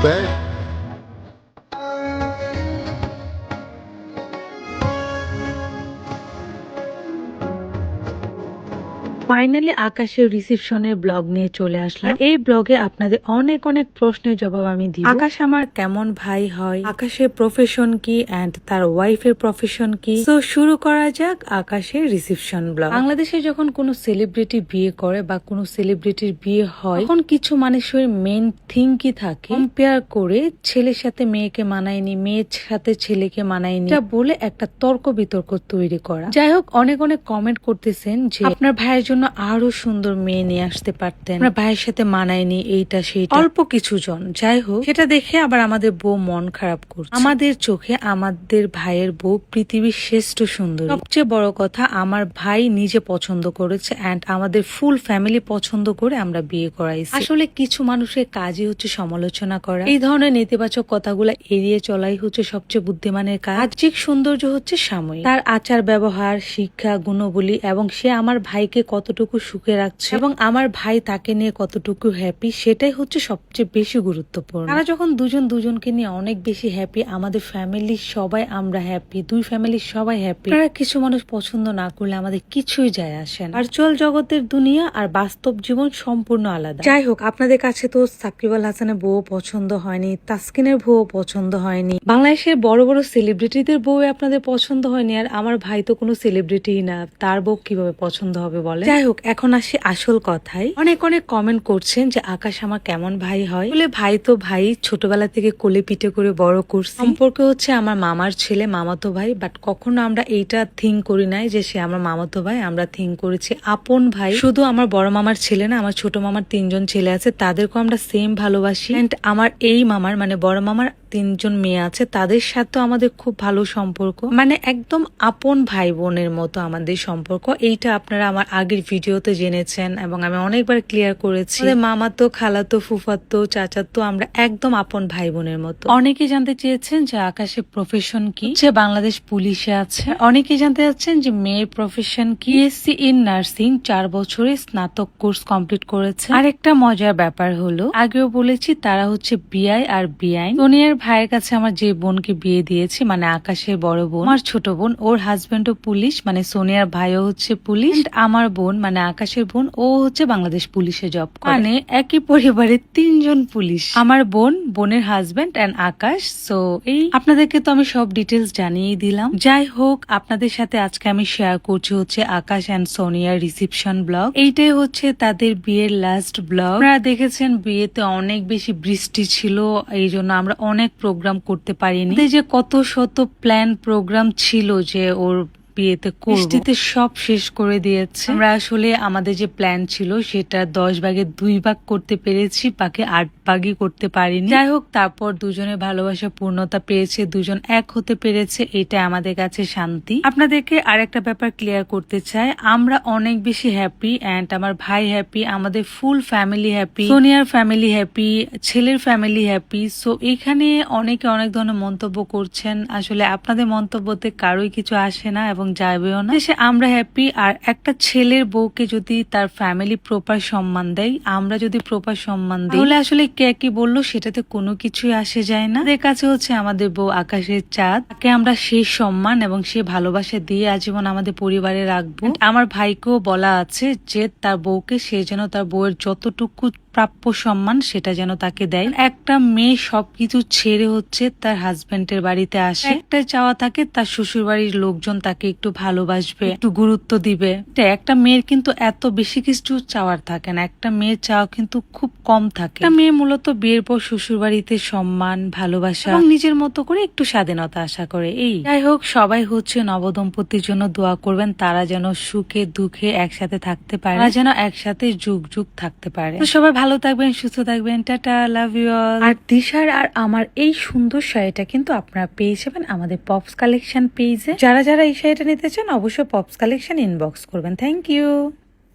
bed. Finally আকাশের রিসেপশনের blog নিয়ে চলে আসলাম। এই ব্লগে আপনাদের অনেক অনেক প্রশ্নের জবাব আমি দিব। আকাশ আমার কেমন ভাই হয়, আকাশের প্রফেশন কি এন্ড তার ওয়াইফের প্রফেশন কি। তো শুরু করা যাক আকাশের রিসেপশন ব্লগ। বাংলাদেশে যখন কোনো সেলিব্রিটি বিয়ে করে বা কোনো সেলিব্রিটির বিয়ে হয়, তখন কিছু মানুষের মেইন থিং কি থাকে, কম্পেয়ার করে ছেলের সাথে মেয়েকে মানায়নি, মেয়ের সাথে ছেলেকে মানায়নি, এটা বলে একটা তর্ক বিতর্ক তৈরি করা। যাই হোক, অনেক অনেক কমেন্ট করতেছেন যে আপনার ভাইয়ের জন্য আরো সুন্দর মেয়ে নিয়ে আসতে পারতেন, আপনার ভাইয়ের সাথে মানায়নি এইটা সেইটা, অল্প কিছু জন। যাই হোক, সেটা দেখে আবার আমাদের বউ মন খারাপ করছে। আমাদের চোখে আমাদের ভাইয়ের বউ পৃথিবীর শ্রেষ্ঠ সুন্দরী। সবচেয়ে বড় কথা, আমার ভাই নিজে পছন্দ করেছে এন্ড আমাদের ফুল ফ্যামিলি পছন্দ করে আমরা বিয়ে করাইছি। আসলে কিছু মানুষের কাজই হচ্ছে সমালোচনা করা। এই ধরনের নেতিবাচক কথাগুলো এড়িয়ে চলাই হচ্ছে সবচেয়ে বুদ্ধিমানের কাজ। বাহ্যিক সৌন্দর্য হচ্ছে সাময়িক, তার আচার ব্যবহার, শিক্ষা, গুণবলী এবং সে আমার ভাইকে কতটুকু সুখে রাখছে এবং আমার ভাই তাকে নিয়ে কতটুকু হ্যাপি, সেটাই হচ্ছে সবচেয়ে বেশি গুরুত্বপূর্ণ। তারা যখন দুজন দুজনকে নিয়ে অনেক বেশি হ্যাপি, আমাদের ফ্যামিলির সবাই আমরা হ্যাপি, দুই ফ্যামিলির সবাই হ্যাপি। কিছু মানুষ পছন্দ না করলে আমাদের কিছুই যায় আসে না। ভার্চুয়াল জগতের দুনিয়া আর বাস্তব জীবন সম্পূর্ণ আলাদা। যাই হোক, আপনাদের কাছে তো সাকিব আল হাসানের বউ পছন্দ হয়নি, তাসকিনের বউ পছন্দ হয়নি, বাংলাদেশের বড় বড় সেলিব্রিটিদের বউ আপনাদের পছন্দ হয়নি, আর আমার ভাই তো কোনো সেলিব্রিটি না, তার বউ কিভাবে পছন্দ হবে বলে। যাই হোক, এখন আসি আসল কথায়। অনেক অনেক কমেন্ট করছেন যে আকাশ আমার কেমন ভাই হয়। বলে ভাই তো ভাই, ছোটবেলা থেকে কোলে পিঠে করে বড় করছি, সম্পর্কে হচ্ছে আমার মামার ছেলে, মামাতো ভাই। বাট কখনো আমরা এইটা থিঙ্ক করি নাই যে সে আমার মামাতো ভাই, আমরা থিঙ্ক করেছি আপন ভাই। শুধু আমার বড় মামার ছেলে না, আমার ছোট মামার 3জন ছেলে আছে, তাদেরকেও আমরা সেম ভালোবাসি। এন্ড আমার এই মামার মানে বড় মামার 3জন মেয়ে আছে, তাদের সাথেও আমাদের খুব ভালো সম্পর্ক, মানে একদম আপন ভাই বোনের মতো আমাদের সম্পর্ক। এইটা আপনারা আমার আগের ভিডিওতে জেনেছেন এবং আমি অনেকবার ক্লিয়ার করেছি। মামাতো, খালাতো, ফুফাতো, চাচাতো আমরা একদম আপন ভাই বোনের মতো। অনেকে জানতে চেয়েছেন যে আকাশের প্রফেশন কি, সে বাংলাদেশ পুলিশে আছে। অনেকে জানতে চাচ্ছেন যে মেয়ের প্রফেশন কি, বিএসসি ইন নার্সিং 4 বছরে স্নাতক কোর্স কমপ্লিট করেছে। আরেকটা মজার ব্যাপার হলো, আগেও বলেছি তারা হচ্ছে বিআই আর বিআইন। সোনিয়ার ভাইয়ের কাছে আমার যে বোনকে বিয়ে দিয়েছি, মানে আকাশের বড় বোন, আমার ছোট বোন, ওর হাজবেন্ডও পুলিশ, মানে সোনিয়ার ভাইও হচ্ছে পুলিশ। আমার বোন মানে আকাশের বোন, ও হচ্ছে বাংলাদেশ পুলিশে জব করে। মানে একই পরিবারের 3জন পুলিশ, আমার বোন, বোনের হাজবেন্ড এন্ড আকাশ। সো এই আপনাদেরকে তো আমি সব ডিটেলস জানিয়ে দিলাম। যাই হোক, আপনাদের সাথে আজকে আমি শেয়ার করছি হচ্ছে আকাশ এন্ড সোনিয়ার রিসেপশন ব্লগ। এইটাই হচ্ছে তাদের বিয়ের লাস্ট ব্লগ। আপনারা দেখেছেন বিয়েতে অনেক বেশি বৃষ্টি ছিল, এই জন্য আমরা অনেক প্রোগ্রাম করতে পারিনি। যে কত শত প্ল্যান প্রোগ্রাম ছিল যে ওর বিয়েতে বৃষ্টিতে সব শেষ করে দিয়েছে। আমরা আসলে আমাদের যে প্ল্যান ছিল সেটা 10 ভাগে 2 ভাগ করতে পেরেছি, বাকি 8 ভাগই করতে পারিনি। যাই হোক, তারপর দুজনের ভালোবাসা পূর্ণতা পেয়েছে, দুজন এক হতে পেরেছে, এটা আমাদের কাছে শান্তি। আপনাদেরকে আরেকটা ব্যাপার ক্লিয়ার করতে চাই, আমরা অনেক বেশি হ্যাপি এন্ড আমার ভাই হ্যাপি, আমাদের ফুল ফ্যামিলি হ্যাপি, সোনিয়ার ফ্যামিলি হ্যাপি, ছেলের ফ্যামিলি হ্যাপি। সো এখানে অনেকে অনেক ধরনের মন্তব্য করছেন, আসলে আপনাদের মন্তব্যতে কারোই কিছু আসে না এবং যাবেও না। আমরা হ্যাপি। আর একটা ছেলের বউকে যদি তার ফ্যামিলি প্রপার সম্মান দেয়, আমরা যদি প্রপার সম্মান দিই, তাহলে আসলে কে কি বললো সেটাতে কোনো কিছুই আসে যায় না। আমাদের কাছে হচ্ছে আমাদের বউ আকাশের চাঁদ, তাকে আমরা সেই সম্মান এবং সে ভালোবাসা দিয়ে আজীবন আমাদের পরিবারে রাখবো। আমার ভাইকেও বলা আছে যে তার বউকে সে যেন তার বউয়ের যতটুকু প্রাপ্য সম্মান সেটা যেন তাকে দেয়। একটা মেয়ে সবকিছু ছেড়ে হচ্ছে তার হাজবেন্ডের বাড়িতে আসে, একটা চাওয়া থাকে তার শ্বশুর বাড়ির লোকজন তাকে একটু ভালোবাসবে, একটু গুরুত্ব দিবে। একটা মেয়ের কিন্তু এত বেশি কিছু চাওয়ার থাকে না, একটা মেয়ের চাওয়া কিন্তু খুব কম থাকে। একটা মেয়ে মূলত বিয়ের পর শ্বশুর বাড়িতে সম্মান, ভালোবাসা এবং নিজের মতো করে একটু স্বাধীনতা আশা করে। এই যাই হোক, সবাই হচ্ছে নবদম্পতির জন্য দোয়া করবেন, তারা যেন সুখে দুঃখে একসাথে থাকতে পারে, তারা যেন একসাথে যুগ যুগ থাকতে পারে। তো সবাই ভালো থাকবেন, সুস্থ থাকবেন, টাটা, লাভ ইউ অল। আর দিশার আর আমার এই সুন্দর শাড়িটা কিন্তু আপনারা পেয়ে যাবেন আমাদের পপস কালেকশন পেজে। যারা যারা এই শাড়িটা নিতে চান অবশ্যই পপস কালেকশন ইনবক্স করবেন। Thank you.